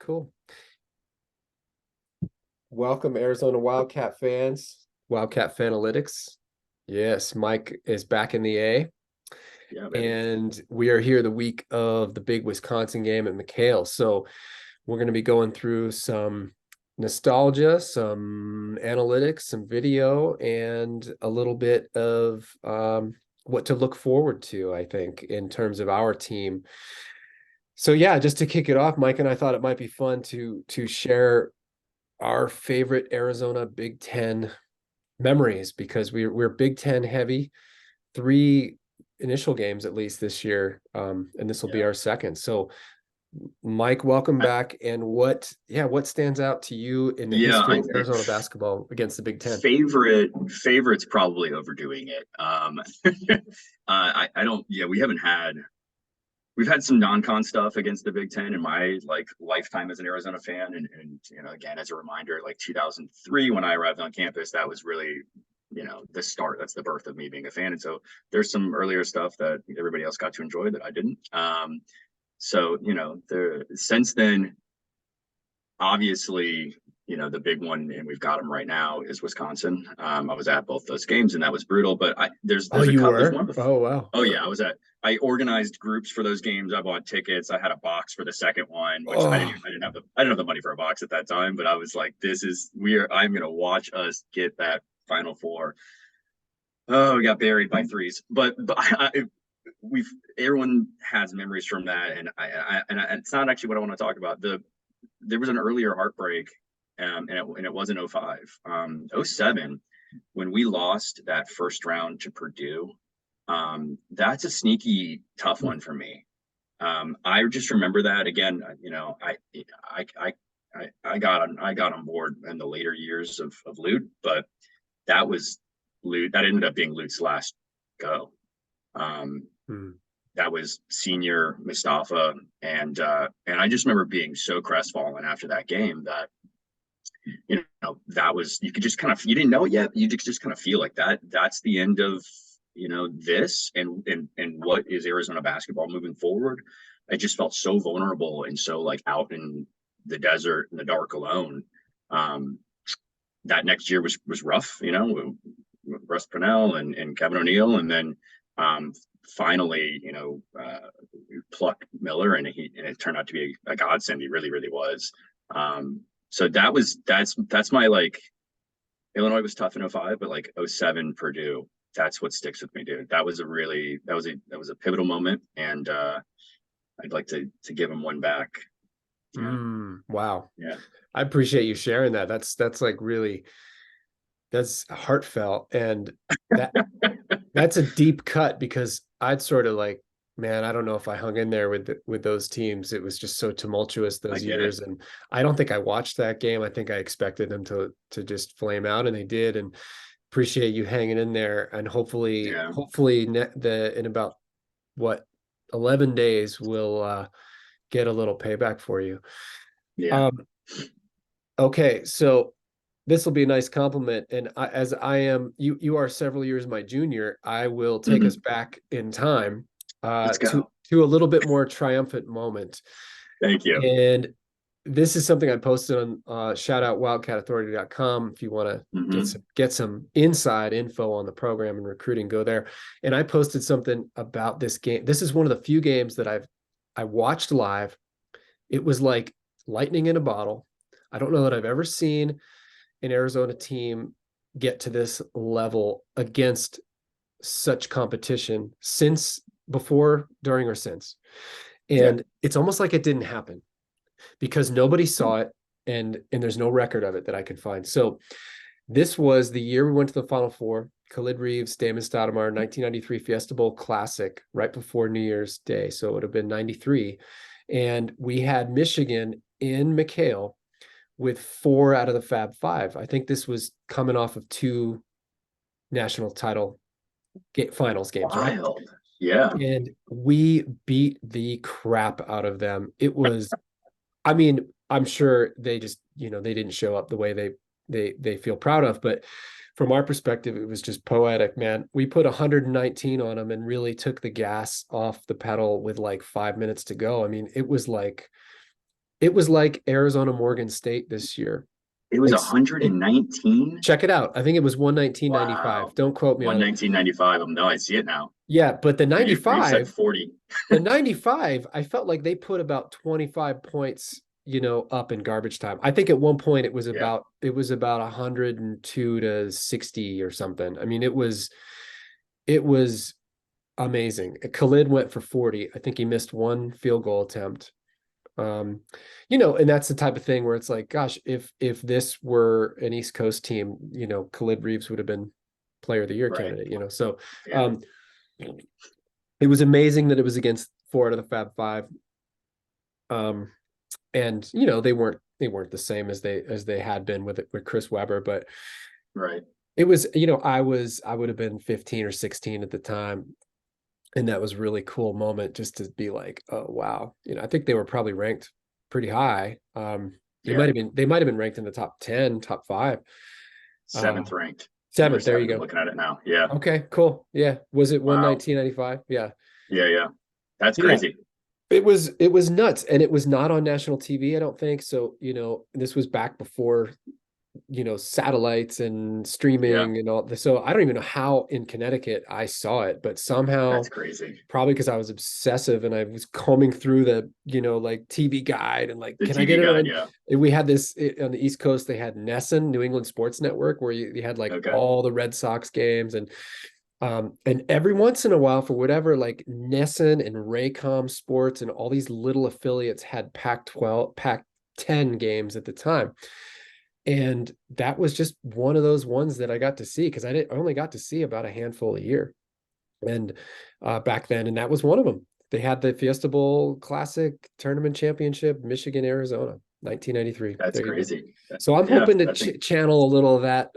Cool. Welcome, Arizona Wildcat fans. Wildcat Fanalytics. Yes, Mike is back in the A. Yeah, baby. And we are here the week of the big Wisconsin game at McHale. So we're going to be going through some nostalgia, some analytics, some video, and a little bit of what to look forward to, I think, in terms of our team. So yeah, just to kick it off, Mike and I thought it might be fun to share our favorite Arizona Big Ten memories because we're Big Ten heavy. Three initial games at least this year, and this will be Yeah. our second. So, Mike, welcome I, back. And what stands out to you in the yeah, history of Arizona basketball against the Big Ten? favorite's probably overdoing it. I don't. Yeah, we've had some non-con stuff against the Big Ten in my like lifetime as an Arizona fan, and again as a reminder, like 2003 when I arrived on campus, that was really the start. That's the birth of me being a fan, and so there's some earlier stuff that everybody else got to enjoy that I didn't. So there since then, obviously, the big one, and we've got them right now, is Wisconsin. I was at both those games, and that was brutal. But Oh, there's a you cut. There's were? one. Oh, wow. Oh yeah, I organized groups for those games. I bought tickets. I had a box for the second one, which Oh, I didn't have the money for a box at that time. But I was like, I'm gonna watch us get that Final Four. Oh, we got buried by threes, but we've everyone has memories from that, and it's not actually what I want to talk about. There was an earlier heartbreak, and it wasn't '05. '07, when we lost that first round to Purdue. That's a sneaky tough one for me. I just remember that again. I got on board in the later years of Lute, but that was Lute. That ended up being Lute's last go. Um, hmm. that was senior Mustafa, and I just remember being so crestfallen after that game that that was, you could just kind of, you didn't know it yet, you just kind of feel like that's the end of this, and what is Arizona basketball moving forward. I just felt so vulnerable and so like out in the desert in the dark alone. um that next year was rough, Russ Purnell and Kevin O'Neill, and then finally, plucked Miller, and it turned out to be a godsend. He really, really was. So that's my, like, Illinois was tough in '05, but like '07 Purdue, that's what sticks with me, dude. That was a pivotal moment, and I'd like to give him one back. Yeah, Wow. yeah, I appreciate you sharing that. That's like really, that's heartfelt. And that that's a deep cut because I'd sort of like, man, I don't know if I hung in there with those teams. It was just so tumultuous I those get it. years, and I don't think I watched that game. I think I expected them to just flame out, and they did. And appreciate you hanging in there. And Yeah, hopefully, in about what 11 days, we'll get a little payback for you. yeah. Um, okay, so this will be a nice compliment. And as I am, you are several years my junior, I will take us Mhm. back in time Let's to go. a little bit more triumphant moment. Thank you. And this is something I posted on shout out wildcatauthority.com. If you want to Hmm. get some inside info on the program and recruiting, go there. And I posted something about this game. This is one of the few games that I watched live. It was like lightning in a bottle. I don't know that I've ever seen an Arizona team get to this level against such competition since, before, during, or since. Yeah. And it's almost like it didn't happen because nobody saw it, and there's no record of it that I could find. So this was the year we went to the Final Four. Khalid Reeves, Damon Stoudemire, 1993 Fiesta Bowl Classic, right before New Year's Day. So it would have been 93. And we had Michigan in McHale with 4 out of the Fab Five. I think this was coming off of 2 national title finals games, right? Wild. Yeah. And we beat the crap out of them. It was, I mean, I'm sure they just, they didn't show up the way they feel proud of, but from our perspective, it was just poetic, man. We put 119 on them and really took the gas off the pedal with like 5 minutes to go. I mean, It was like Arizona Morgan State this year. It was Ex- it, 119. check it out. I think it was 119.95. Wow. Don't quote me One on it. 1995. No, I see it now. Yeah, but You said 40. the 95, I felt like they put about 25 points, up in garbage time. I think at one point Yeah. it was about 102 to 60 or something. I mean, it was amazing. Khalid went for 40. I think he missed one field goal attempt. Um, and that's the type of thing where it's like, gosh, if this were an East Coast team, Khalid Reeves would have been player of the year Right. candidate. So Yeah. it was amazing that it was against four out of the Fab Five. And they weren't the same as they had been with Chris Webber, but Right. it was, I would have been 15 or 16 at the time. And that was a really cool moment just to be like, oh wow. I think they were probably ranked pretty high. They Yeah. might have been ranked in the top 10, top 5. Seventh ranked. Number Seventh, there you seven. I'm go. looking at it now. Yeah. Okay, cool. Yeah. Was it Wow. 119.95? Yeah. Yeah. Yeah. That's Yeah. crazy. It was nuts. And it was not on national TV, I don't think. So, this was back before satellites and Yeah. streaming and all this. So I don't even know how in Connecticut I saw it, but somehow, That's crazy. probably because I was obsessive and I was combing through the, like TV guide and like, The can I TV get it guide. on? Yeah. And we had this on the East Coast, they had Nesson, New England Sports Network, where you had like Okay. all the Red Sox games and every once in a while, for whatever, like Nesson and Raycom Sports and all these little affiliates had Pac-12, Pac-10 games at the time. And that was just one of those ones that I got to see because I only got to see about a handful a year. And back then, and that was one of them. They had the Fiesta Bowl Classic Tournament Championship, Michigan, Arizona, 1993. That's There you go. crazy. So I'm Yeah. hoping to I think channel a little of that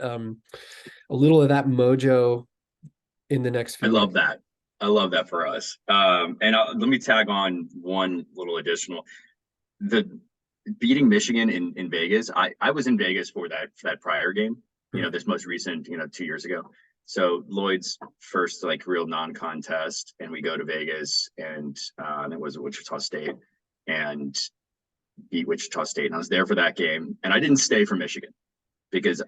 mojo in the next I few love weeks. that. I love that for us. And let me tag on one little additional. The beating Michigan in Vegas. I was in Vegas for that prior game. Hmm. This most recent, 2 years ago. So Lloyd's first like real non-contest, and we go to Vegas, and it was Wichita State, and beat Wichita State. And I was there for that game, and I didn't stay for Michigan because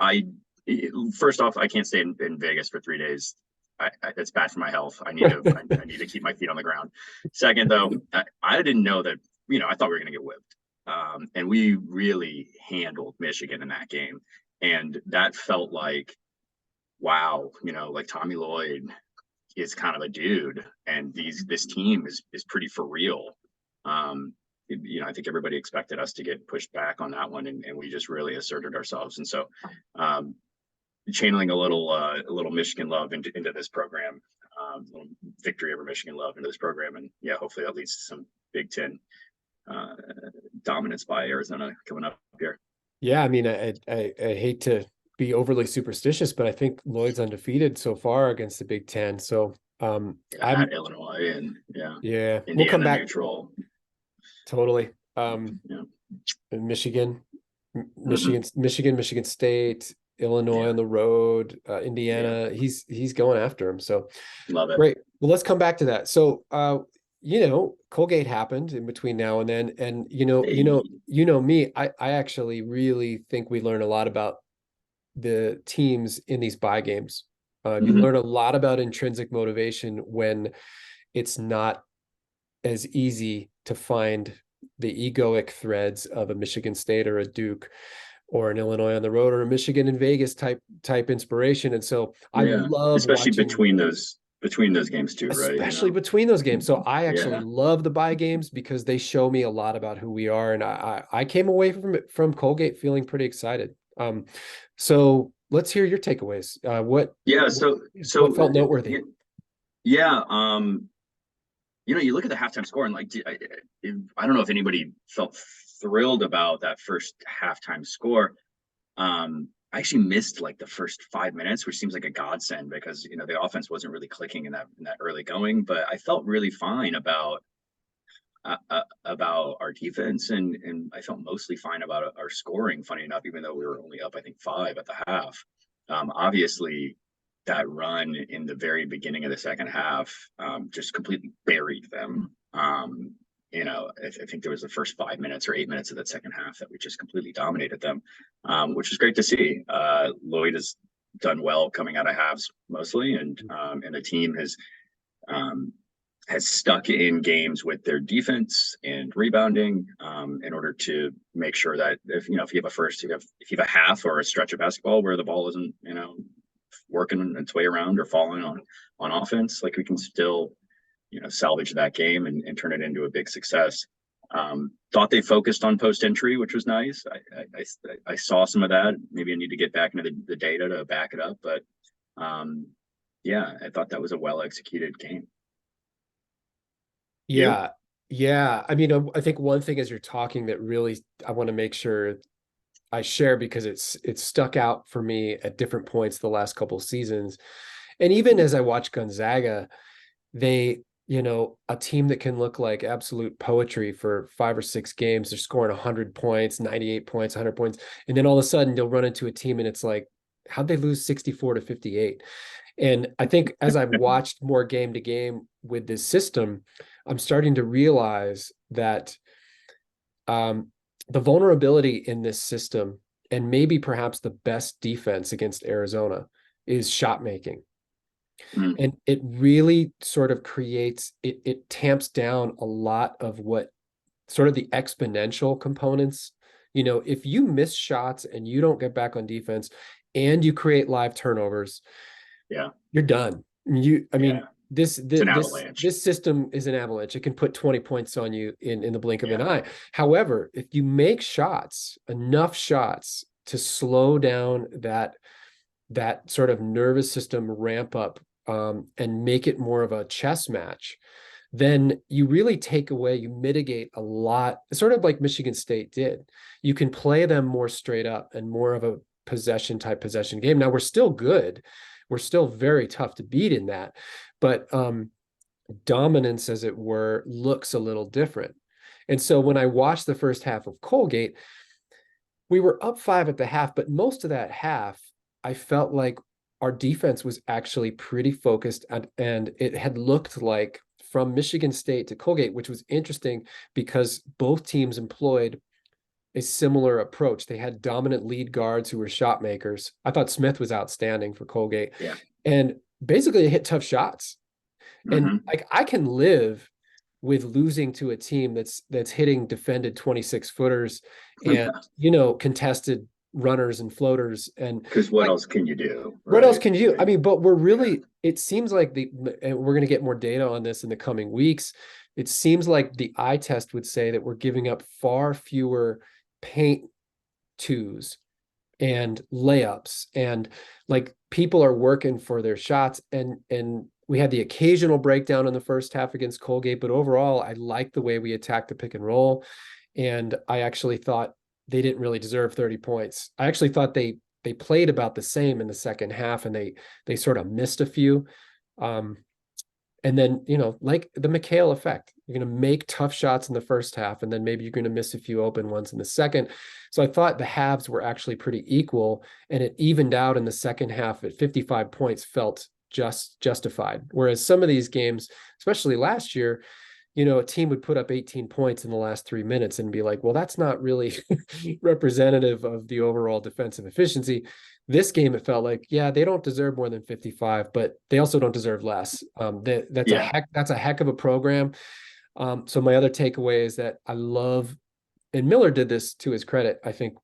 first off, I can't stay in Vegas for 3 days. It's bad for my health. I need to keep my feet on the ground. Second, though, I didn't know that. I thought we were going to get whipped, and we really handled Michigan in that game, and that felt like, wow, like Tommy Lloyd is kind of a dude, and this team is pretty for real. I think everybody expected us to get pushed back on that one, and we just really asserted ourselves. And so, channeling a little Michigan love into this program, little victory over Michigan love into this program, and yeah, hopefully that leads to some Big Ten dominance by Arizona coming up here. Yeah, I mean, I hate to be overly superstitious, but I think Lloyd's undefeated so far against the Big Ten. So I'm At Illinois and yeah, we'll come Indiana back neutral. totally. Yeah. Michigan, Mhm. Michigan State, Illinois Yeah. on the road, Yeah. Indiana. He's going after him. So Love it. great. Well, let's come back to that. So Colgate happened in between now and then, and Hey. me. I actually really think we learn a lot about the teams in these buy games. You Mhm. learn a lot about intrinsic motivation when it's not as easy to find the egoic threads of a Michigan State or a Duke or an Illinois on the road or a Michigan and Vegas type inspiration. And so I Yeah. love Especially watching, between those games too, right? especially between those games. So I actually Yeah. love the buy games because they show me a lot about who we are. And I came away from Colgate feeling pretty excited. So let's hear your takeaways. Yeah. What felt noteworthy? Yeah. You look at the halftime score, and like, I don't know if anybody felt thrilled about that first halftime score. I actually missed like the first 5 minutes, which seems like a godsend because the offense wasn't really clicking in that early going. But I felt really fine about our defense, and I felt mostly fine about our scoring. Funny enough, even though we were only up, I think 5 at the half. Obviously, that run in the very beginning of the second half just completely buried them. I think there was the first 5 minutes or 8 minutes of that second half that we just completely dominated them, which is great to see. Lloyd has done well coming out of halves mostly, and the team um, has stuck in games with their defense and rebounding, in order to make sure that if you have a first, if you have a half or a stretch of basketball where the ball isn't working its way around or falling on offense, like we can still salvage that game and turn it into a big success. Thought they focused on post entry, which was nice. I saw some of that. Maybe I need to get back into the data to back it up, but yeah, I thought that was a well executed game. You? Yeah. Yeah. I mean, I think one thing as you're talking that really I want to make sure I share because it's stuck out for me at different points the last couple of seasons. And even as I watch Gonzaga, they, a team that can look like absolute poetry for 5 or 6 games. They're scoring 100 points, 98 points, 100 points. And then all of a sudden you'll run into a team and it's like, how'd they lose 64-58? And I think as I've watched more game to game with this system, I'm starting to realize that the vulnerability in this system, and maybe perhaps the best defense against Arizona, is shot making. Mm. And it really sort of creates, it tamps down a lot of what sort of the exponential components. If you miss shots and you don't get back on defense and you create live turnovers, Yeah. you're done. I mean, Yeah. this It's this an this avalanche. this system is an avalanche. It can put 20 points on you in the blink of an Yeah. eye. However, if you make enough shots to slow down that sort of nervous system ramp up, and make it more of a chess match, then you really you mitigate a lot, sort of like Michigan State did. You can play them more straight up and more of a possession game. Now we're still good. We're still very tough to beat in that, but dominance, as it were, looks a little different. And so when I watched the first half of Colgate, we were up 5 at the half, but most of that half, I felt like our defense was actually pretty focused, and it had looked like from Michigan State to Colgate, which was interesting because both teams employed a similar approach. They had dominant lead guards who were shot makers. I thought Smith was outstanding for Colgate, Yeah. and basically they hit tough shots. And Mm-hmm. like I can live with losing to a team that's hitting defended 26 footers and contested runners and floaters, and Because what like, else can you do, what else right? can you do? I Like, mean, but we're yeah. really, it seems like and we're going to get more data on this in the coming weeks. It seems like the eye test would say that we're giving up far fewer paint twos and layups, and like people are working for their shots, and we had the occasional breakdown in the first half against Colgate, but overall I like the way we attacked the pick and roll. And I actually thought they didn't really deserve 30 points. I actually thought they played about the same in the second half, and they sort of missed a few. um and then, like the McHale effect, you're going to make tough shots in the first half, and then maybe you're going to miss a few open ones in the second. So I thought the halves were actually pretty equal, and it evened out in the second half at 55 points felt justified. Whereas some of these games, especially last year, a team would put up 18 points in the last 3 minutes and be like, well, that's not really representative of the overall defensive efficiency. This game, it felt like, yeah, they don't deserve more than 55, but they also don't deserve less. Yeah. That's a heck of a program. So my other takeaway is that I love, and Miller did this to his credit. I think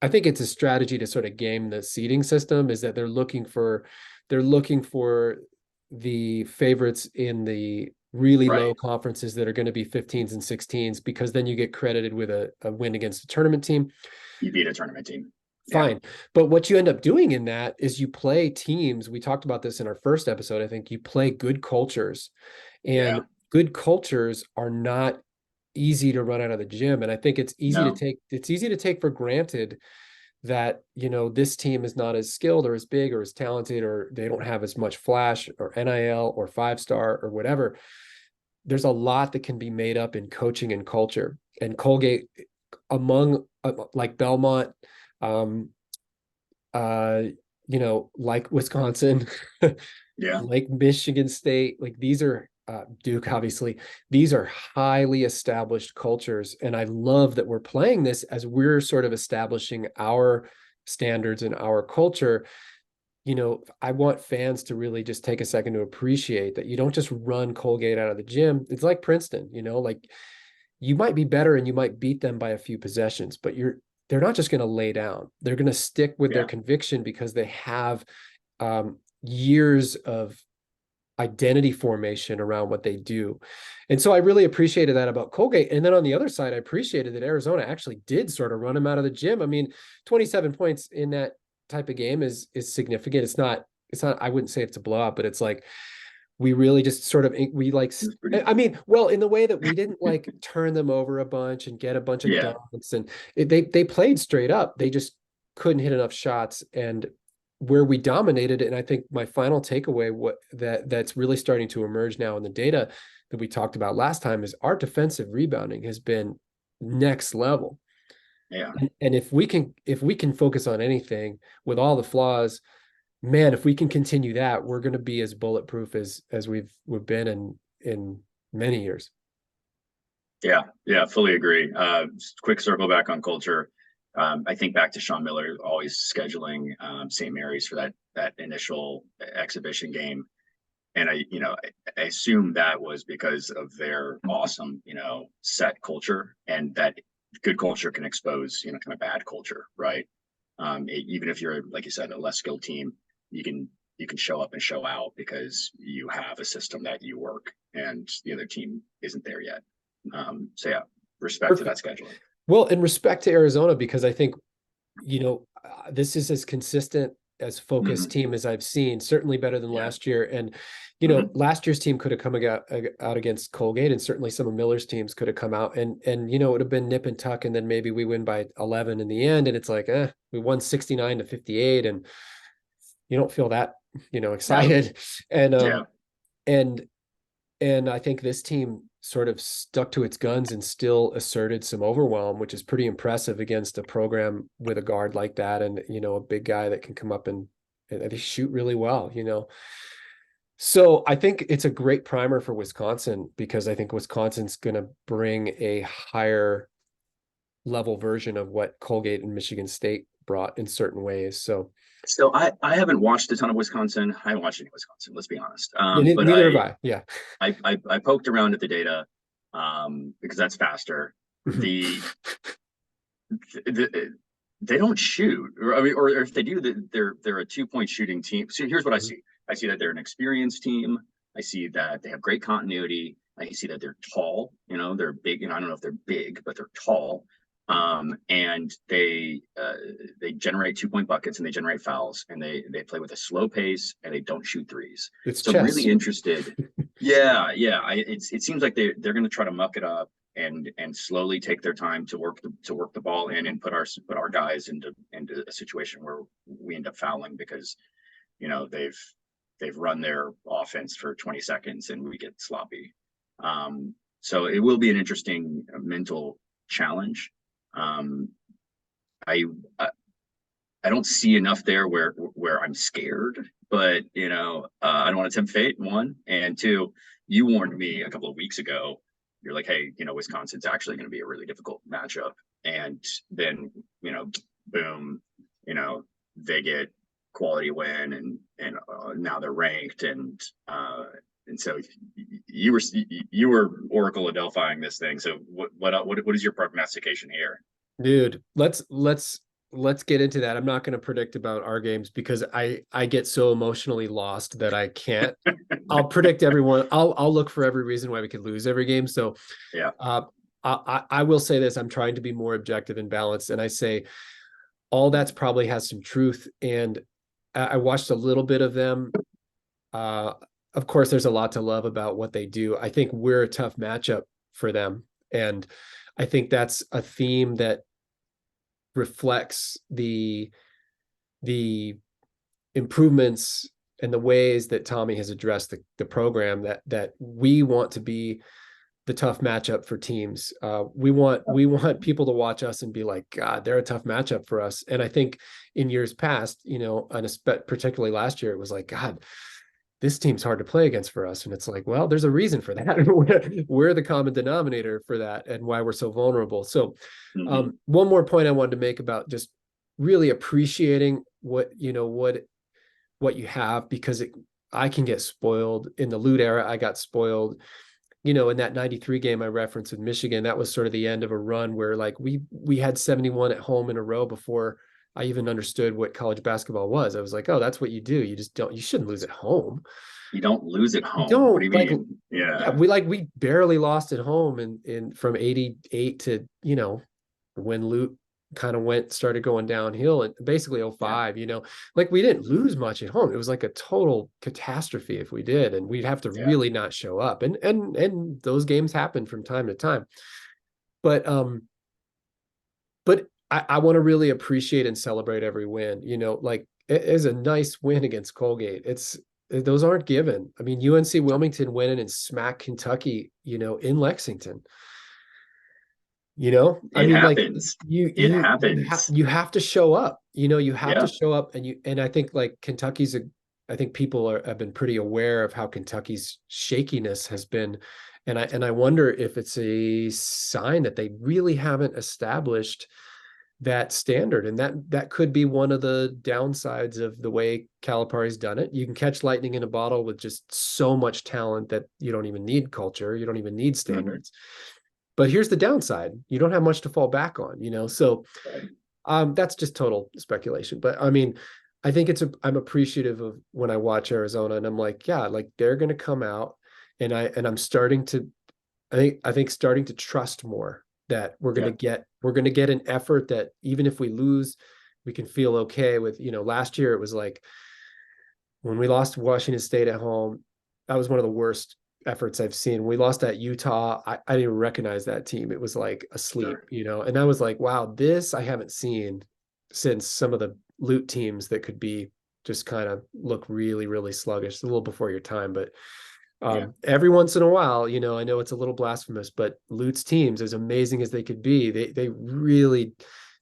it's a strategy to sort of game the seeding system, is that they're looking for the favorites in the really low Right. conferences that are going to be 15s and 16s, because then you get credited with a win against a tournament team. You beat a tournament team. Yeah. Fine. But what you end up doing in that is you play teams. We talked about this in our first episode. I think you play good cultures, and Yeah. good cultures are not easy to run out of the gym. And I think No. it's easy to take for granted that, this team is not as skilled or as big or as talented, or they don't have as much flash or NIL or 5-star or whatever. There's a lot that can be made up in coaching and culture. And Colgate, among like Belmont, um, uh, like Wisconsin, Yeah. like Michigan State, like these are Duke, obviously, these are highly established cultures. And I love that we're playing this as we're sort of establishing our standards and our culture. I want fans to really just take a second to appreciate that you don't just run Colgate out of the gym. It's like Princeton, like you might be better and you might beat them by a few possessions, but they're not just going to lay down. They're going to stick with their Yeah. conviction because they have years of identity formation around what they do. And so I really appreciated that about Colgate. And then on the other side, I appreciated that Arizona actually did sort of run him out of the gym. I mean, 27 points in that type of game is significant. It's not, I wouldn't say it's a blowout, but it's like we really just sort of I mean, well, in the way that we didn't like turn them over a bunch and get a bunch of Yeah. dunks, and they played straight up. They just couldn't hit enough shots. And where we dominated, and I think my final takeaway, that's really starting to emerge now in the data that we talked about last time, is our defensive rebounding has been next level. Yeah. And if we can focus on anything with all the flaws, man, if we can continue that, we're going to be as bulletproof as we've been in many years. Yeah. Yeah. Fully agree. Quick circle back on culture. I think back to Sean Miller always scheduling St. Mary's for that initial exhibition game. And I assume that was because of their awesome, set culture, and that good culture can expose, kind of bad culture, right? Even if you're, like you said, a less skilled team, you can show up and show out because you have a system that you work, and the other team isn't there yet. So yeah, respect to that scheduling. Well, in respect to Arizona, because I think, this is as consistent as focused Mm-hmm. team as I've seen, certainly better than Yeah. last year. And, Mm-hmm. last year's team could have come out against Colgate, and certainly some of Miller's teams could have come out and, it would have been nip and tuck. And then maybe we win by 11 in the end. And it's like, we won 69-58, and you don't feel that, No. excited. And, Yeah. and, and I think this team sort of stuck to its guns and still asserted some overwhelm, which is pretty impressive against a program with a guard like that. And, a big guy that can come up and they shoot really well, So I think it's a great primer for Wisconsin, because I think Wisconsin's going to bring a higher level version of what Colgate and Michigan State brought in certain ways. So So I haven't watched a ton of Wisconsin. I haven't watched any Wisconsin, let's be honest. yeah, But neither have I. Yeah. I poked around at the data because that's faster. The, the they don't shoot, or I mean, or if they do, they're a 2 point shooting team. So here's what I see. I see that they're an experienced team. I see that they have great continuity. I see that they're tall. They're big. I don't know if they're big, but they're tall. And they generate 2 point buckets, and they generate fouls, and they play with a slow pace, and they don't shoot threes. It's So I'm really chess. interested. Yeah, yeah. It seems like they're going to try to muck it up and slowly take their time to work the ball in, and put our guys into a situation where we end up fouling because they've run their offense for 20 seconds and we get sloppy. So it will be an interesting mental challenge. I I don't see enough there where I'm scared, but I don't want to tempt fate. One, and two, you warned me a couple of weeks ago. You're like, hey, Wisconsin's actually going to be a really difficult matchup, and then boom, they get quality win, and now they're ranked, and so you were Oracle Adelphiying this thing. So what is your prognostication here? Dude, let's get into that. I'm not going to predict about our games because I get so emotionally lost that I can't. I'll predict everyone. I'll look for every reason why we could lose every game. So Yeah. I will say this: I'm trying to be more objective and balanced, and I say all that's probably has some truth. And I watched a little bit of them. Of course, there's a lot to love about what they do. I think we're a tough matchup for them, and I think that's a theme that reflects the improvements and the ways that Tommy has addressed the program, that we want to be the tough matchup for teams. We want people to watch us and be like, God, they're a tough matchup for us. And I think in years past, and particularly last year, it was like, God, this team's hard to play against for us. And it's like, well, there's a reason for that. We're the common denominator for that and why we're so vulnerable. So Hmm. one more point I wanted to make about just really appreciating what, what you have, because I can get spoiled in the loot era. I got spoiled, in that 93 game I referenced with Michigan. That was sort of the end of a run where like we had 71 at home in a row before I even understood what college basketball was. I was like, oh, that's what you do. You shouldn't lose at home. You don't lose at You home. What do don't you like, mean? yeah, Yeah. we barely lost at home in from 88 to, when loot kind of started going downhill and basically oh Yeah. 05, like we didn't lose much at home. It was like a total catastrophe if we did, and we'd have to Yeah. really not show up. And those games happen from time to time. But I want to really appreciate and celebrate every win. Like it is a nice win against Colgate. Those aren't given. I mean, UNC Wilmington winning and smack Kentucky, in Lexington. I It mean, like happens. you It you you have happens. you have to show up. You have to Yeah. show up, and I think like I think people have been pretty aware of how Kentucky's shakiness has been, and I wonder if it's a sign that they really haven't established that standard, and that could be one of the downsides of the way Calipari's done it. You can catch lightning in a bottle with just so much talent that you don't even need culture, you don't even need Hmm. standards. But here's the downside: you don't have much to fall back on. So Right. that's just total speculation. But I mean, I think I'm appreciative of when I watch Arizona, and I'm like, yeah, like they're going to come out, and I'm starting to, I think starting to trust more that Yeah. we're going to get an effort that even if we lose, we can feel okay with. Last year it was like when we lost Washington State at home, that was one of the worst efforts I've seen. We lost at Utah. I didn't even recognize that team. It was like asleep, Sure. and I was like, wow, this I haven't seen since some of the loot teams that could be just kind of look really, really sluggish. A little before your time, but Yeah. every once in a while, I know it's a little blasphemous, but Lute's teams, as amazing as they could be, they really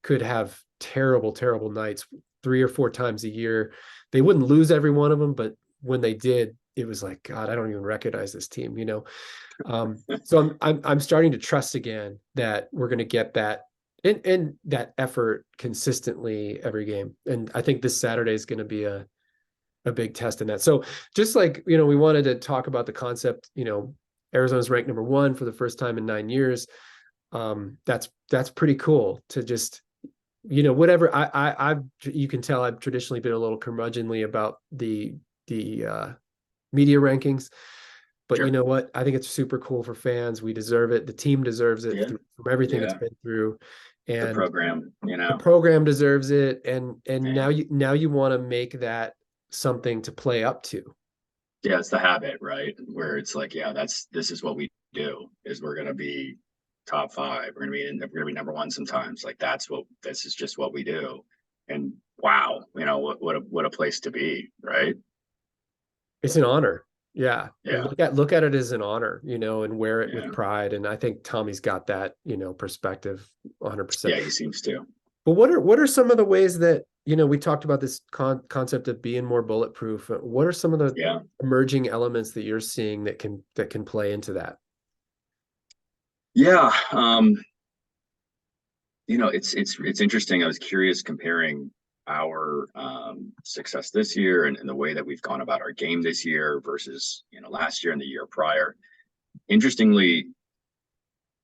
could have terrible, terrible nights 3 or 4 times a year. They wouldn't lose every one of them, but when they did, it was like, God, I don't even recognize this team. So I'm starting to trust again that we're going to get that and that effort consistently every game. And I think this Saturday is going to be a big test in that. So just like, we wanted to talk about the concept, Arizona's ranked number one for the first time in 9 years. That's pretty cool to just, whatever I've, you can tell I've traditionally been a little curmudgeonly about the media rankings, but you Sure. know what? I think it's super cool for fans. We deserve it. The team deserves it Yeah. from everything it's Yeah. been through. The And program, the program deserves it, and yeah. now you want to make that something to play up to. Yeah, it's the habit, right? Where it's like, yeah, this is what we do, is we're gonna be top five. We're gonna be number one sometimes. Like this is just what we do. And wow, what a place to be, right? It's an honor. Yeah. Yeah. Look at it as an honor, and wear it with Yeah. pride. And I think Tommy's got that, perspective 100%. Yeah, he seems to. But what are some of the ways that, we talked about this concept of being more bulletproof. What are some of the Yeah. emerging elements that you're seeing that can play into that? Yeah. It's interesting. I was curious comparing our success this year and the way that we've gone about our game this year versus last year and the year prior. Interestingly,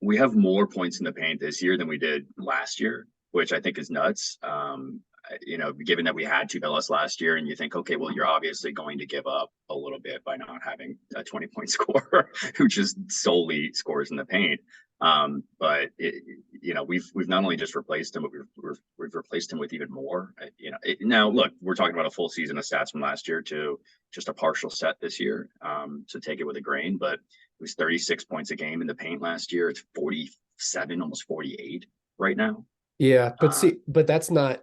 we have more points in the paint this year than we did last year, which I think is nuts. Given that we had two Bellas last year, and you think, okay, well, you're obviously going to give up a little bit by not having a 20-point scorer who just solely scores in the paint. But we've not only just replaced him, but we've replaced him with even more. Now look, we're talking about a full season of stats from last year to just a partial set this year. So take it with a grain, but it was 36 points a game in the paint last year. It's 47, almost 48 right now. Yeah, but Uh, see, but that's not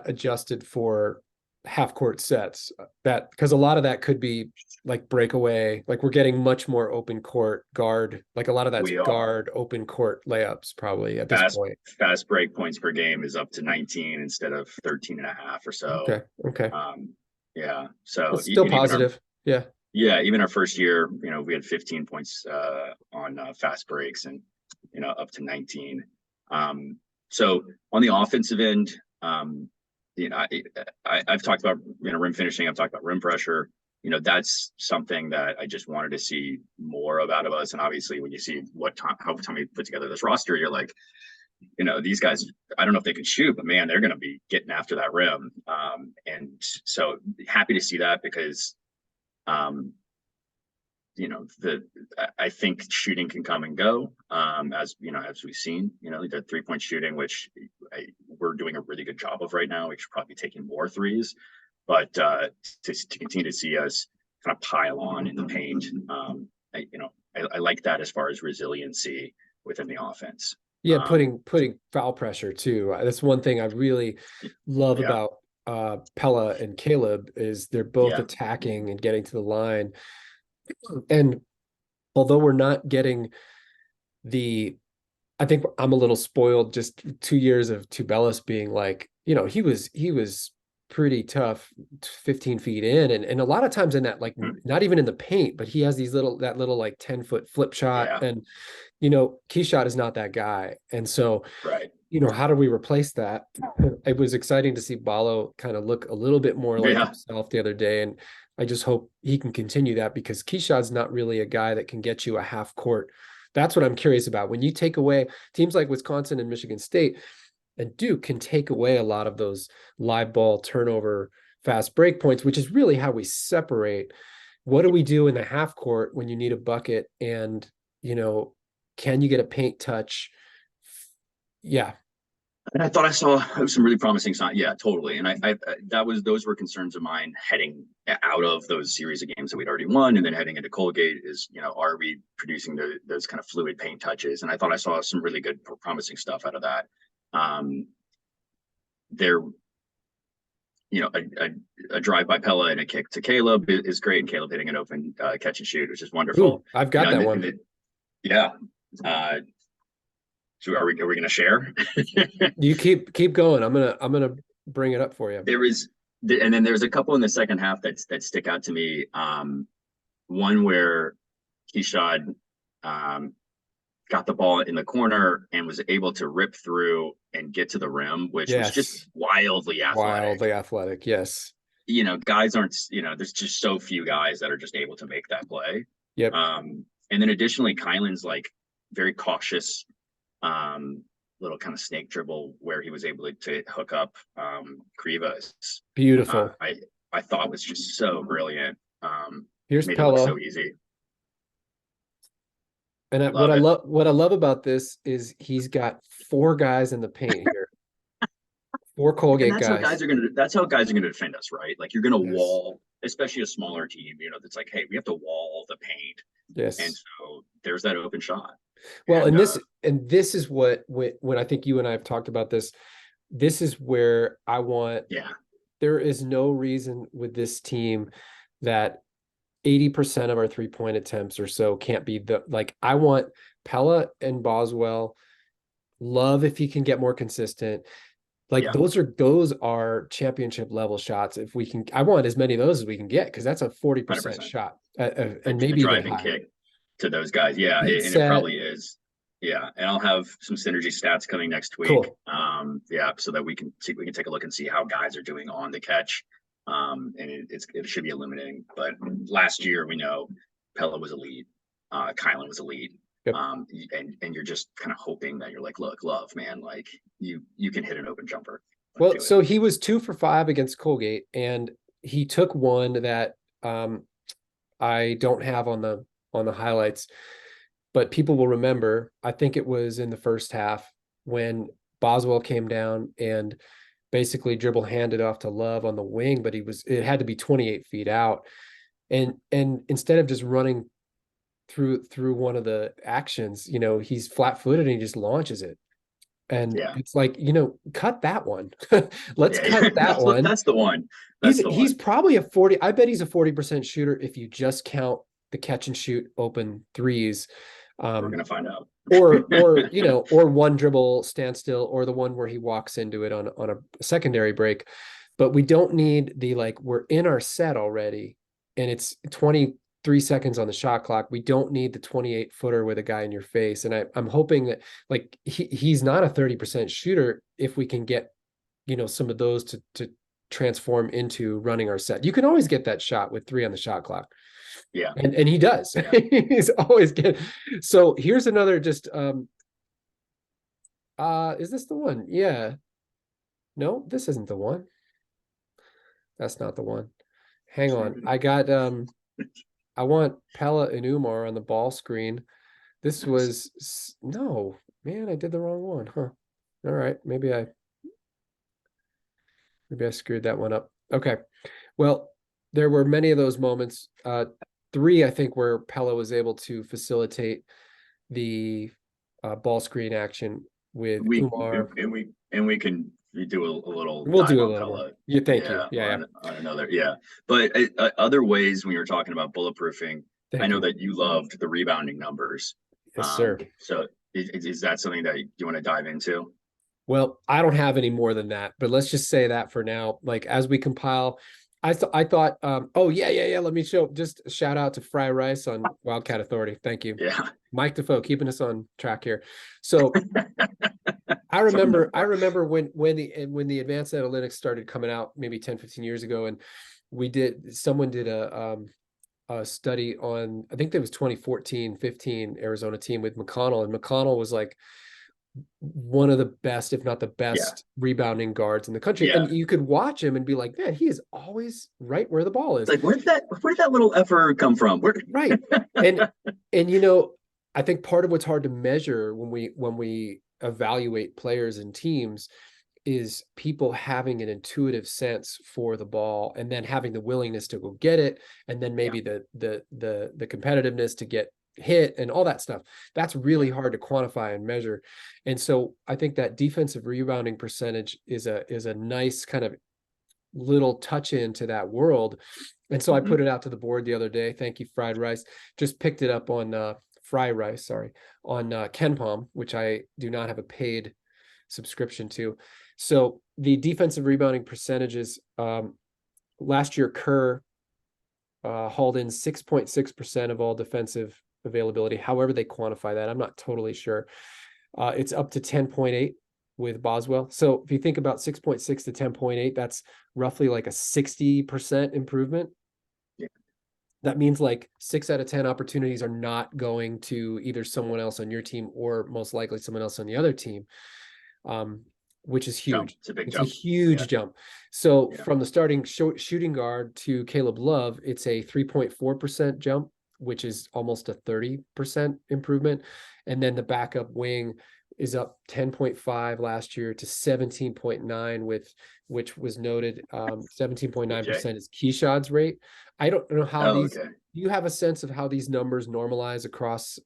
adjusted for half court sets. That because a lot of that could be like breakaway, like we're getting much more open court guard. Like a lot of that's we are guard open court layups probably at this fast point. fast break points per game is up to 19 instead of 13 and a half or so. Okay. Okay. Um, yeah. So That's still and even our positive. Yeah. Yeah, even our first year, we had 15 points on fast breaks and up to 19. So on the offensive end, you know, I've talked about rim finishing. I've talked about rim pressure. That's something that I just wanted to see more of out of us. And obviously, when you see how Tommy put together this roster, you're like, these guys, I don't know if they can shoot, but man, they're going to be getting after that rim. And so happy to see that because, um, I think shooting can come and go, as we've seen, the 3-point shooting, which we're doing a really good job of right now. We should probably be taking more threes, but to continue to see us kind of pile on in the paint, I like that as far as resiliency within the offense. Yeah, putting foul pressure too. That's one thing I really love Yeah, about Pella and Caleb is they're both yeah, attacking and getting to the line. And although we're not getting I think I'm a little spoiled just 2 years of Tubelis being like, he was pretty tough 15 feet in. And a lot of times in that, like not even in the paint, but he has that little like 10-foot flip shot. yeah, And, Keyshot is not that guy. And so, right. how do we replace that? It was exciting to see Balo kind of look a little bit more like Yeah, himself the other day. And I just hope he can continue that because Keyshot's not really a guy that can get you a half court. That's what I'm curious about. When you take away teams like Wisconsin and Michigan State and Duke can take away a lot of those live ball turnover, fast break points, which is really how we separate. What do we do in the half court when you need a bucket and, can you get a paint touch? Yeah. and I thought I saw some really promising signs. Yeah, totally. And those were concerns of mine heading out of those series of games that we'd already won, and then heading into Colgate is, are we producing those kind of fluid paint touches? And I thought I saw some really good, promising stuff out of that. There, a drive by Pella and a kick to Caleb is great, and Caleb hitting an open catch and shoot, which is wonderful. Ooh, I've got that one. Yeah. So are we going to share? You keep going. I'm gonna bring it up for you. And then there's a couple in the second half that stick out to me. One where Keshad got the ball in the corner and was able to rip through and get to the rim, which was just wildly athletic. Wildly athletic, yes. Guys aren't. There's just so few guys that are just able to make that play. Yep. And then additionally, Kylan's like very cautious. Little kind of snake dribble where he was able to hook up Krivas. Beautiful. I thought was just so brilliant. Here's made Pella. It look so easy. And what I love about this is he's got 4 guys in the paint here. 4 Colgate guys. That's how guys are gonna defend us, right? Like you're gonna wall, especially a smaller team. That's like, hey, we have to wall the paint. Yes. And so there's that open shot. Well, and this is what when I think you and I have talked about this. This is where I want. Yeah. There is no reason with this team that 80% of our 3-point attempts or so can't be I want Pella and Boswell. Love if he can get more consistent. Those are championship level shots. If we can, I want as many of those as we can get because that's a 40% shot, and maybe driving kick to those guys. Yeah, and it probably is. Yeah, and I'll have some synergy stats coming next week. Cool. So that we can take a look and see how guys are doing on the catch. And it should be illuminating. But last year we know Pella was elite, Kylan was elite. Yep. And you're just kind of hoping that you're like, look, Love, man, like you can hit an open jumper. Well, so he was 2 for 5 against Colgate, and he took one that I don't have on the highlights, but people will remember. I think it was in the first half when Boswell came down and basically dribble handed off to Love on the wing, but it had to be 28 feet out, and instead of just running through one of the actions, he's flat-footed and he just launches it. And it's like, cut that one. Let's cut that one. That's the one. He's probably a 40. I bet he's a 40% shooter if you just count the catch and shoot open threes. We're going to find out. or one dribble standstill, or the one where he walks into it on a secondary break. But we don't need we're in our set already. and it's 23 seconds on the shot clock. We don't need the 28 footer with a guy in your face. And I'm hoping that like he's not a 30% shooter if we can get, some of those to transform into running our set. You can always get that shot with 3 on the shot clock. Yeah. And he does. Yeah. He's always good. So here's another just is this the one? Yeah. No, this isn't the one. That's not the one. Hang on. I got I want Pella and Umar on the ball screen. This was no, man, I did the wrong one, huh? All right, maybe I screwed that one up. Okay. Well, there were many of those moments. 3, I think, where Pella was able to facilitate the ball screen action with We Umar. we can do a little We'll dive do a on little more. Pella. Yeah, thank you. Yeah, Yeah, on another. Yeah, but other ways when you were talking about bulletproofing, I thank know you. that you loved the rebounding numbers. Yes, sir. So is that something that you want to dive into? Well, I don't have any more than that, but let's just say that for now. Like as we compile, I thought, oh yeah. Let me show just a shout out to Fry Rice on Wildcat Authority. Thank you. Yeah. Mike Defoe keeping us on track here. So I For the remember most I part. remember when the advanced analytics started coming out maybe 10, 15 years ago, and someone did a study on, I think that was 2014, 15 Arizona team with McConnell, and McConnell was like one of the best, if not the Yeah. best rebounding guards in the country. Yeah. And you could watch him and be like, man, he is always right where the ball is. Like where did that little effort come from? Where Right. And I think part of what's hard to measure when we evaluate players and teams is people having an intuitive sense for the ball and then having the willingness to go get it, and then Yeah. maybe the competitiveness to get hit and all that stuff. That's really Yeah. hard to quantify and measure. And so I think that defensive rebounding percentage is a nice kind of little touch into that world. And so I Hmm. put it out to the board the other day. Thank you, Fried Rice. Just picked it up on Fry Rice, sorry, on Ken Palm, which I do not have a paid subscription to. So the defensive rebounding percentages, last year, Kerr hauled in 6.6% of all defensive availability. However they quantify that, I'm not totally sure. It's up to 10.8 with Boswell. So if you think about 6.6 to 10.8, that's roughly like a 60% improvement. Yeah. That means like 6 out of 10 opportunities are not going to either someone else on your team or most likely someone else on the other team, which is Jump. huge. It's a big It's a jump. huge Yeah. jump. So Yeah. from the starting shooting guard to Caleb Love, it's a 3.4% jump, which is almost a 30% improvement. And then the backup wing is up 10.5 last year to 17.9, which was noted. 17.9% is Keyshawn's rate. I don't know how Oh, these, okay. do you have a sense of how these numbers normalize across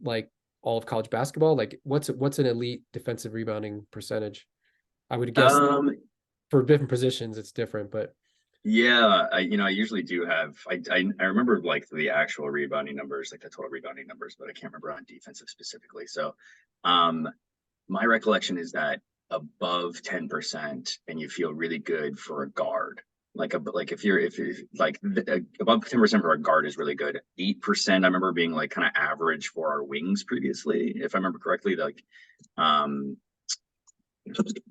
like all of college basketball? Like what's an elite defensive rebounding percentage? I would guess Um, for different positions it's different, but yeah, I usually do have I remember like the actual rebounding numbers, like the total rebounding numbers, but I can't remember on defensive specifically. So um my recollection is that above 10% and you feel really good for a guard. Like if you're like above 10% for a guard is really good. 8% I remember being like kind of average for our wings previously, if I remember correctly. Um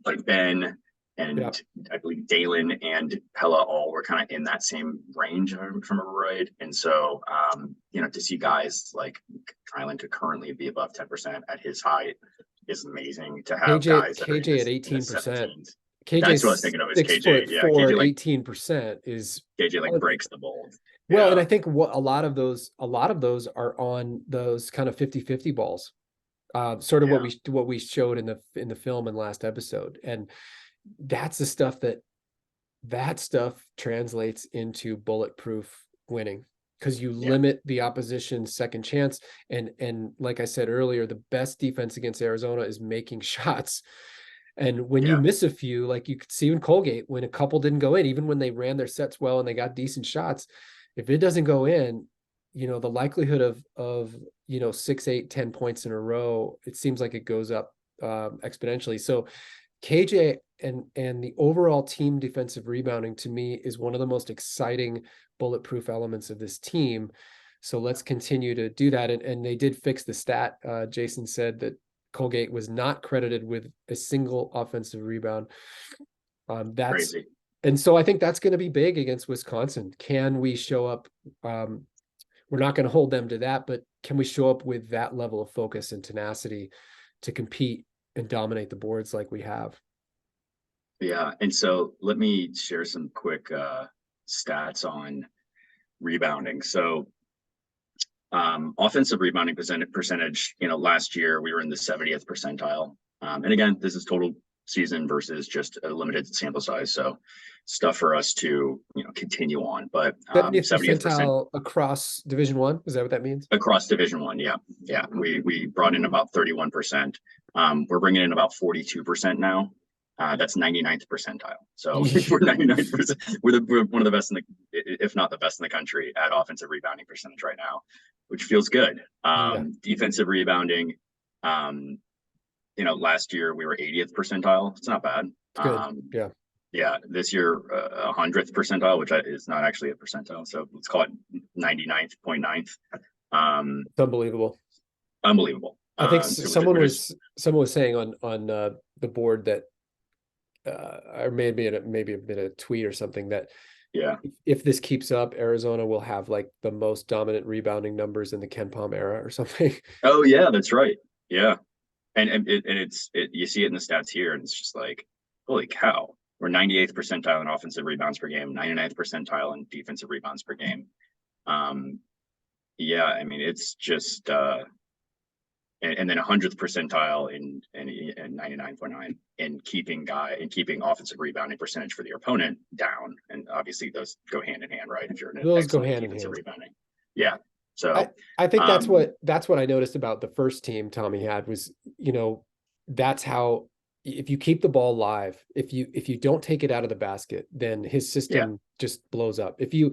like Ben yeah. and I believe Dalen and Pella all were kind of in that same range, if I remember right. And so, to see guys like Kylan to currently be above 10% at his height is amazing. To have KJ guys that are KJ at in the 18%. 17s. That's what I was KJ's thinking of as six KJ. foot Yeah, four KJ at like 18% is KJ like breaks the mold. well, and Yeah. I think what a lot of those are on those kind of 50-50 balls. Sort of what Yeah. we showed in the film and last episode. And that's the stuff that stuff translates into bulletproof winning, because you Yeah. limit the opposition's second chance. And like I said earlier, the best defense against Arizona is making shots. And when you Yeah. miss a few, like you could see in Colgate, when a couple didn't go in, even when they ran their sets well and they got decent shots, if it doesn't go in, the likelihood of 6, 8, 10 points in a row, it seems like it goes up exponentially. So KJ and the overall team defensive rebounding to me is one of the most exciting bulletproof elements of this team. So let's continue to do that. And they did fix the stat. Jason said that Colgate was not credited with a single offensive rebound. That's Crazy. And so I think that's going to be big against Wisconsin. Can we show up? We're not going to hold them to that, but can we show up with that level of focus and tenacity to compete and dominate the boards like we have? Yeah. And so let me share some quick stats on rebounding. So offensive rebounding percentage, last year we were in the 70th percentile. And again, this is total season versus just a limited sample size. So stuff for us to, continue on. But 70th percentile across Division I, is that what that means? Across Division I, yeah. Yeah. We brought in about 31%. We're bringing in about 42% now. That's 99th percentile. So we're 99%. We're one of the best if not the best in the country at offensive rebounding percentage right now, which feels good. Defensive rebounding, last year we were 80th percentile. It's not bad. Good. Yeah. This year, 100th percentile, which is not actually a percentile. So let's call it 99th. It's unbelievable. Unbelievable. I think someone was saying on the board that, or maybe it have been a tweet or something, that if this keeps up, Arizona will have like the most dominant rebounding numbers in the Ken Palm era or something. Oh yeah, that's right. Yeah, and you see it in the stats here, and it's just like, holy cow, we're 98th percentile in offensive rebounds per game, 99th percentile in defensive rebounds per game. Yeah, I mean, it's just and then 100th percentile in 99.9 in keeping offensive rebounding percentage for your opponent down. And obviously those go hand in hand, right? If you're an those go hand in hand. Rebounding. Yeah. So I think that's what I noticed about the first team Tommy had was, that's how, if you keep the ball live, if you don't take it out of the basket, then his system just blows up. If you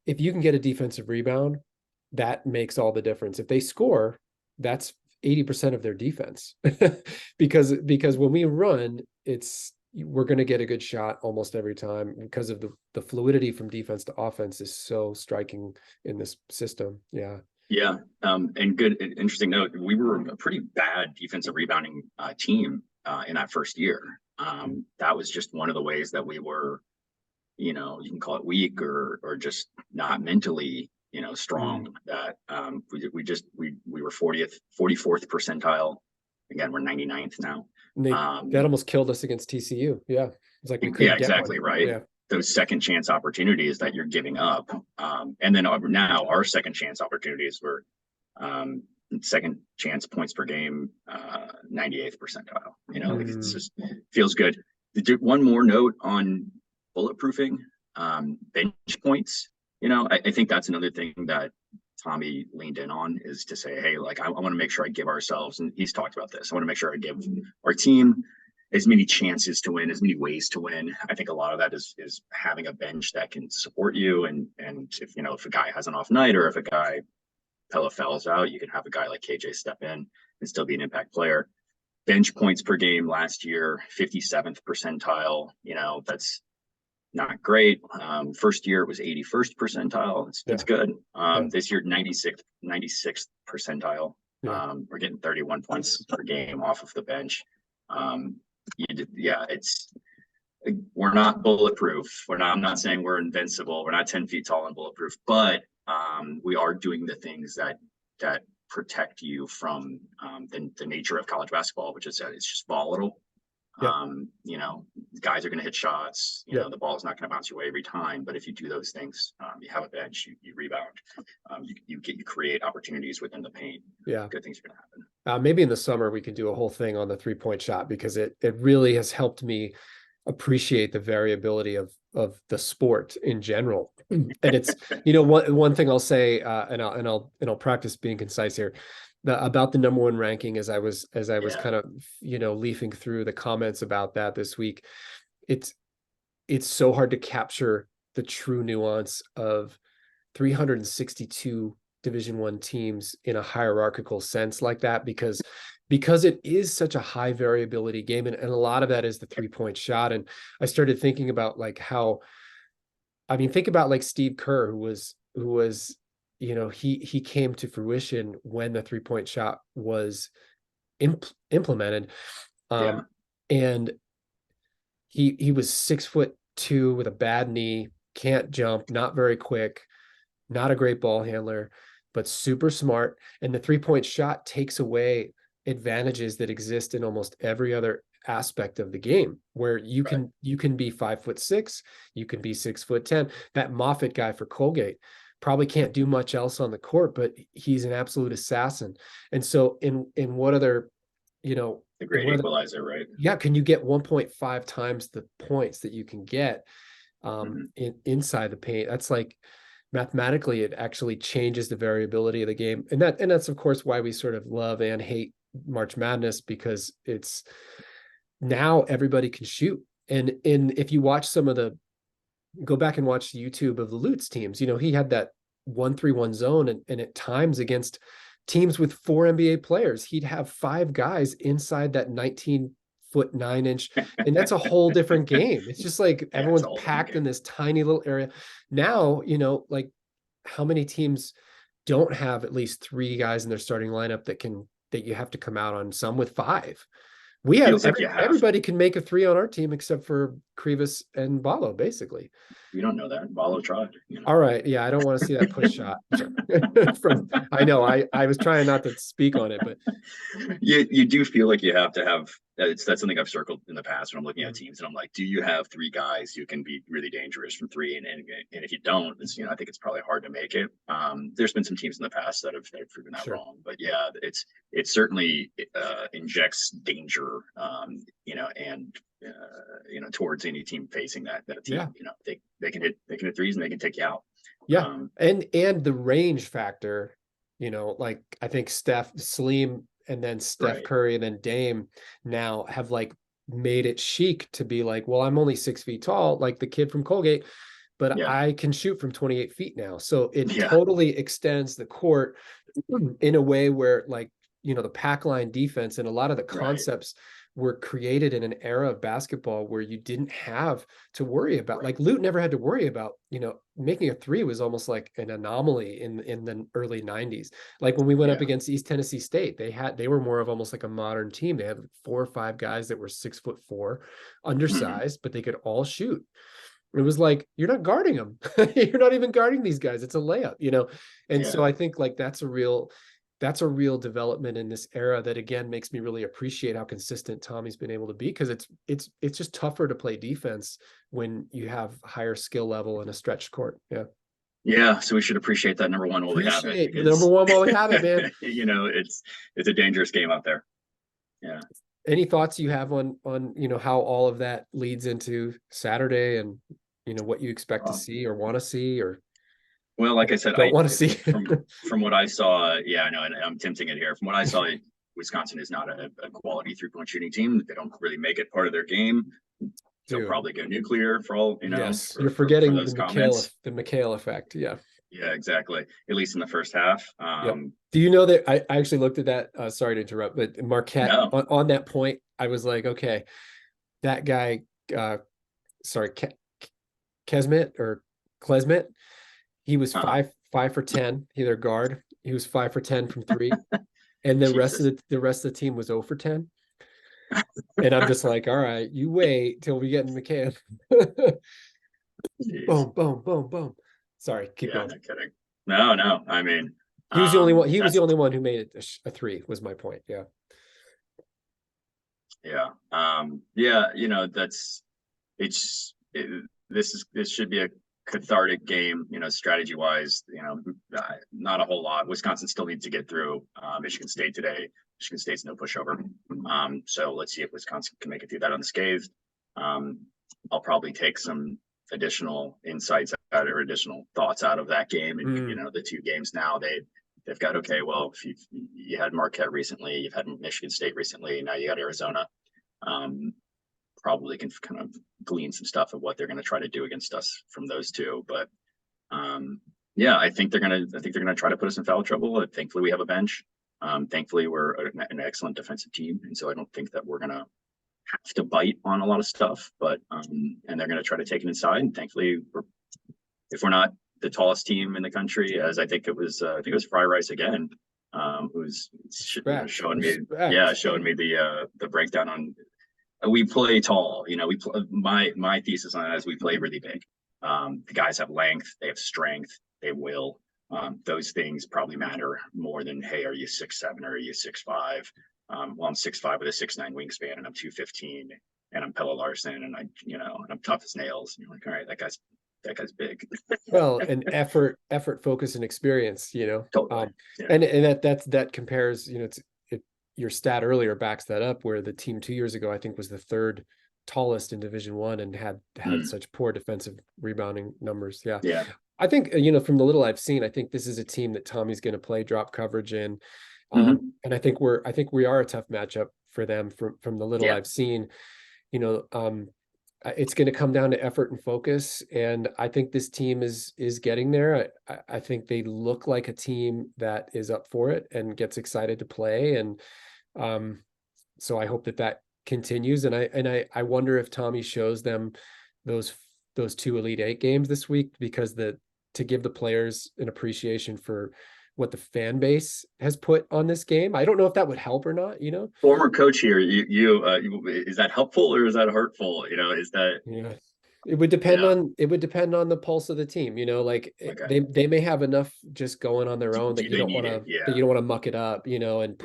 can get a defensive rebound, that makes all the difference. If they score, that's 80% of their defense. because when we run, we're going to get a good shot almost every time because of the fluidity from defense to offense is so striking in this system. Yeah. And good, interesting note, we were a pretty bad defensive rebounding team in that first year. That was just one of the ways that we were, you can call it weak or just not mentally strong. That we were 44th percentile. Again, we're 99th now. That almost killed us against TCU. Yeah, it's like we couldn't exactly get one. Right. Yeah. Those second chance opportunities that you're giving up, and then now our second chance opportunities were second chance points per game, 98th percentile. It just feels good. One more note on bulletproofing, bench points. I think that's another thing that Tommy leaned in on, is to say, hey, like I want to make sure I give ourselves, and he's talked about this, I want to make sure I give our team as many chances to win, as many ways to win. I think a lot of that is having a bench that can support you, and if a guy has an off night, or if a guy fells out, you can have a guy like KJ step in and still be an impact player. Bench points per game last year, 57th percentile. That's not great. First year it was 81st percentile. It's good. This year 96th percentile. We're getting 31 points per game off of the bench. We're not bulletproof. I'm not saying we're invincible. We're not 10 feet tall and bulletproof, but we are doing the things that protect you from the nature of college basketball, which is that it's just volatile. Guys are going to hit shots. The ball is not going to bounce your way every time. But if you do those things, you have a bench, you rebound, you create opportunities within the paint. Yeah, good things are going to happen. Maybe in the summer we could do a whole thing on the 3-point shot, because it really has helped me appreciate the variability of the sport in general. And it's one thing I'll say, and I'll practice being concise here. About the number one ranking, as I was kind of leafing through the comments about that this week, it's so hard to capture the true nuance of 362 Division I teams in a hierarchical sense like that, because because it is such a high variability game, and a lot of that is the 3-point shot. And I started thinking about like how, I mean, think about like Steve Kerr, who was, he came to fruition when the 3-point shot was implemented. Yeah. And he was 6'2" with a bad knee, can't jump, not very quick, not a great ball handler, but super smart. And the 3-point shot takes away advantages that exist in almost every other aspect of the game, where Right. you can be 5'6", you can be 6'10". That Moffitt guy for Colgate probably can't do much else on the court, but he's an absolute assassin. And so in what other, you know, The in great what other, equalizer, right? yeah, can you get 1.5 times the points that you can get Hmm. inside the paint? That's like, mathematically it actually changes the variability of the game. And that's of course why we sort of love and hate March Madness, because it's now everybody can shoot. And if you watch some of the, go back and watch the YouTube of the Lutz teams, he had that 1-3-1 zone, and at times against teams with 4 NBA players, he'd have 5 guys inside that 19-foot 9-inch, and that's a whole different game. It's just like Yeah, it's everyone's a whole different packed in game. this tiny little area. Now, like, how many teams don't have at least 3 guys in their starting lineup that you have to come out on, some with 5? We have Feels like you have to. everybody can make a 3 on our team except for Krivas and Balo, basically. You don't know that. Balo tried, you All right. Yeah, I don't want to see that push shot from, I know, I was trying not to speak on it, but You do feel like you have to have that's something I've circled in the past when I'm looking at mm, teams and I'm like, do you have 3 guys who can be really dangerous from three? And if you don't, I think it's probably hard to make it. There's been some teams in the past that have proven that sure. wrong, but yeah, it certainly injects danger, and towards any team facing that Yeah. team. They can hit threes and they can take you out. Yeah. Um, And the range factor, like I think Steph Sleem and then Steph right. Curry and then Dame now have like made it chic to be like, well, I'm only 6 feet tall, like the kid from Colgate, but Yeah. I can shoot from 28 feet now. So it Yeah. totally extends the court in a way where, like, the pack line defense and a lot of the Right. concepts were created in an era of basketball where you didn't have to worry about, Right. like, Lute never had to worry about, making a 3 was almost like an anomaly in the early 90s. Like when we went up Yeah. against East Tennessee State, they were more of almost like a modern team. They had 4 or 5 guys that were 6'4", Mhm. undersized, but they could all shoot. It was like, you're not guarding them. You're not even guarding these guys. It's a layup. And so Yeah. I think like that's a real development in this era that again makes me really appreciate how consistent Tommy's been able to be, because it's just tougher to play defense when you have higher skill level and a stretched court. Yeah. Yeah. So we should appreciate that number one while we have it Appreciate the number because one while we have it, man. it's a dangerous game out there. Yeah. Any thoughts you have on how all of that leads into Saturday, and what you expect to Uh, see or want to see or well, like I said, don't I want to see? from what I saw, yeah, I know, and I'm tempting it here. From what I saw, Wisconsin is not a quality 3-point shooting team. They don't really make it part of their game. They'll Dude, probably go nuclear for all yes, you're for forgetting those comments. The McHale effect. Yeah. Yeah, exactly. At least in the first half. Yep. Do you know that I actually looked at that? Sorry to interrupt, but Marquette No. on that point, I was like, okay, that guy, sorry, Kesmet or Klesmet, he was Uh-huh. 5 for 10, either guard. He was 5 for 10 from three, and the rest of Jesus. the rest of the team was 0 for 10. And I'm just like, all right, you wait till we get in McCann. Jeez. Boom, boom, boom, boom. Sorry, keep Yeah, going. no kidding. No, no. I mean, He was the only one. He was the that's only one who made it a 3. Was my point. Yeah. yeah. Yeah, that's this should be a cathartic game, strategy wise, not a whole lot. Wisconsin still needs to get through Michigan State today. Michigan State's no pushover. So let's see if Wisconsin can make it through that unscathed. Um, I'll probably take some additional insights out or additional thoughts out of that game. And Mm. the 2 games now they've got, okay, well, if you had Marquette recently, you've had Michigan State recently, now you got Arizona. Um, Probably can kind of glean some stuff of what they're going to try to do against us from those two. But yeah, I think they're gonna try to put us in foul trouble. Thankfully, we have a bench. Thankfully, we're an excellent defensive team, and so I don't think that we're gonna have to bite on a lot of stuff. But and they're gonna try to take it inside. And thankfully, if we're not the tallest team in the country, as I think it was Fry Rice again, who's showing me, yeah, showing me the breakdown on we play tall. My thesis on it is we play really big. The guys have length, they have strength, they will. Those things probably matter more than, hey, are you 6'7" or are you 6'5"? Well, I'm 6'5" with a 6'9" wingspan, and I'm 215, and I'm Pelle Larson, and and I'm tough as nails. And you're like, all right, that guy's big. Well, and effort, focus, and experience, Totally. Yeah. And that compares, your stat earlier backs that up, where the team 2 years ago, I think, was the third tallest in Division I and had such poor defensive rebounding numbers. Yeah. Yeah. I think, from the little I've seen, I think this is a team that Tommy's going to play drop coverage in. And I think we are a tough matchup for them from the little I've seen. It's going to come down to effort and focus, and I think this team is getting there. I think they look like a team that is up for it and gets excited to play, and so I hope that continues. And I wonder if Tommy shows them those two Elite Eight games this week, because to give the players an appreciation for what the fan base has put on this game. I don't know if that would help or not, Former coach here, is that helpful or is that hurtful? Is that it would depend on the pulse of the team, like okay. they may have enough just going on their own that you don't want to muck it up, and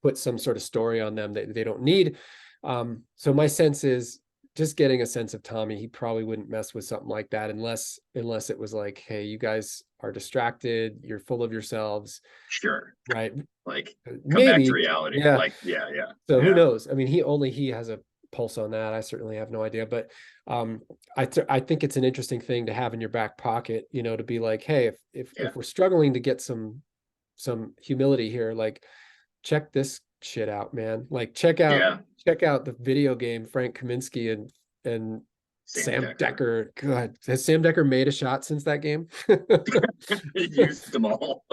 put some sort of story on them that they don't need. So my sense is, just getting a sense of Tommy, he probably wouldn't mess with something like that unless it was like, hey, you guys are distracted, you're full of yourselves. Sure. Right. Like come maybe back to reality. Yeah. Like, So who knows? I mean, he has a pulse on that. I certainly have no idea, but I think it's an interesting thing to have in your back pocket, to be like, hey, if we're struggling to get some humility here, like check this shit out, man. Like check out the video game Frank Kaminsky and Sam Decker. God, has Sam Decker made a shot since that game? He used them all.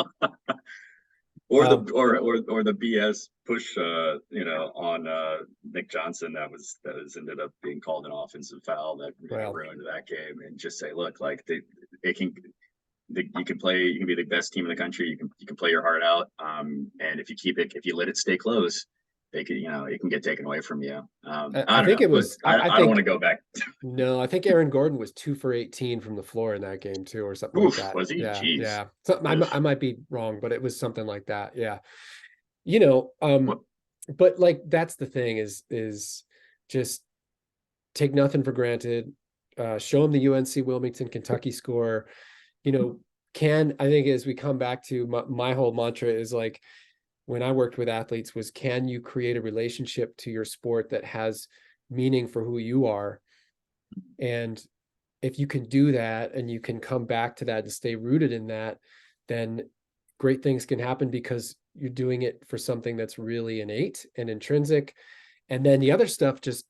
Or the BS push, on Nick Johnson that ended up being called an offensive foul that ruined that game. And just say, look, like you can be the best team in the country. You can play your heart out. And if you let it stay close, it can get taken away from you. I don't want to go back. No, I think Aaron Gordon was 2 for 18 from the floor in that game too, or something like that. Was he? Yeah. Jeez. Yeah. So I might be wrong, but it was something like that. Yeah. But like, that's the thing is just take nothing for granted. Show them the UNC Wilmington, Kentucky score. I think as we come back to my whole mantra is like, when I worked with athletes was, can you create a relationship to your sport that has meaning for who you are? And if you can do that and you can come back to that and stay rooted in that, then great things can happen, because you're doing it for something that's really innate and intrinsic. And then the other stuff just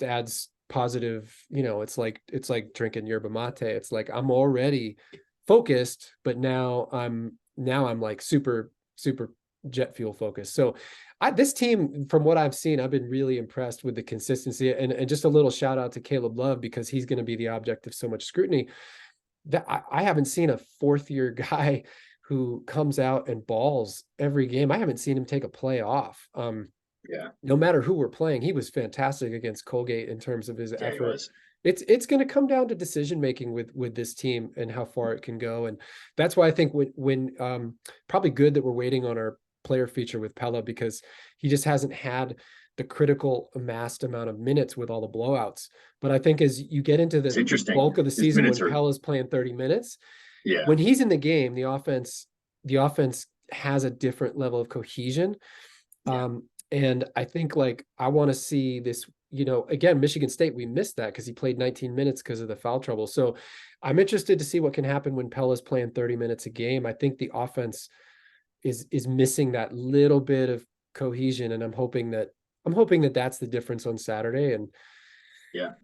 adds positive, it's like drinking yerba mate. It's like, I'm already focused, but now I'm like super jet fuel focused. So this team, from what I've seen, I've been really impressed with the consistency, and just a little shout out to Caleb Love, because he's going to be the object of so much scrutiny. That I haven't seen a fourth year guy who comes out and balls every game. I haven't seen him take a play off. No matter who we're playing, he was fantastic against Colgate in terms of his effort. It's going to come down to decision making with this team and how far it can go, and that's why I think when probably good that we're waiting on our player feature with Pella, because he just hasn't had the critical amassed amount of minutes with all the blowouts. But I think as you get into the bulk of the season, when Pella's playing 30 minutes, when he's in the game, the offense has a different level of cohesion. And I think, like, I want to see this, again, Michigan State, we missed that because he played 19 minutes because of the foul trouble. So I'm interested to see what can happen when Pella's playing 30 minutes a game. I think the offense is missing that little bit of cohesion, and I'm hoping that that's the difference on Saturday. And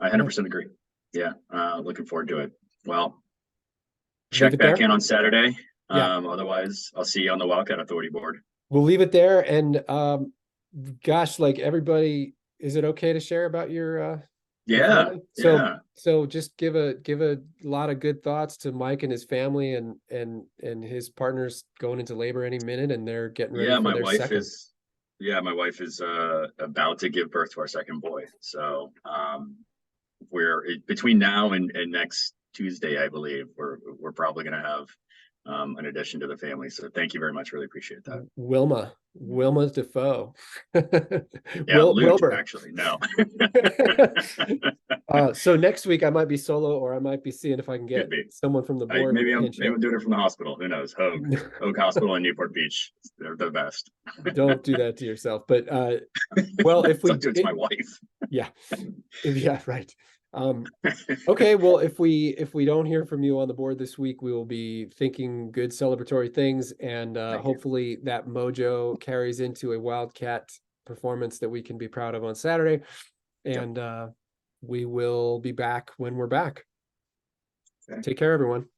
I 100% agree. Looking forward to it. Well, check back in on Saturday. Otherwise I'll see you on the Wildcat Authority board. we'll leave it there. And gosh, like everybody, is it okay to share about your Yeah, family? So yeah, just give a lot of good thoughts to Mike and his family, and his partner's going into labor any minute, and they're getting ready yeah. for My their wife second. is, yeah, my wife is about to give birth to our second boy. So we're between now and next Tuesday, I believe, we're probably going to have an addition to the family. So thank you very much. Really appreciate that. Wilma Defoe. Yeah, Lute, Wilbur. actually. No. So next week I might be solo, or I might be seeing if I can Could get be. someone from the I board to maybe I'm pinch maybe hit. I'm doing it from the hospital. Who knows? Hogue Hospital in Newport Beach. They're the best. Don't do that to yourself. But well, if Don't we do it to my wife. yeah, yeah, right. Okay, well, if we don't hear from you on the board this week, we will be thinking good celebratory things, and Thank you. hopefully that mojo carries into a Wildcat performance that we can be proud of on Saturday. Yep. And we will be back when we're back. Okay. Take care, everyone.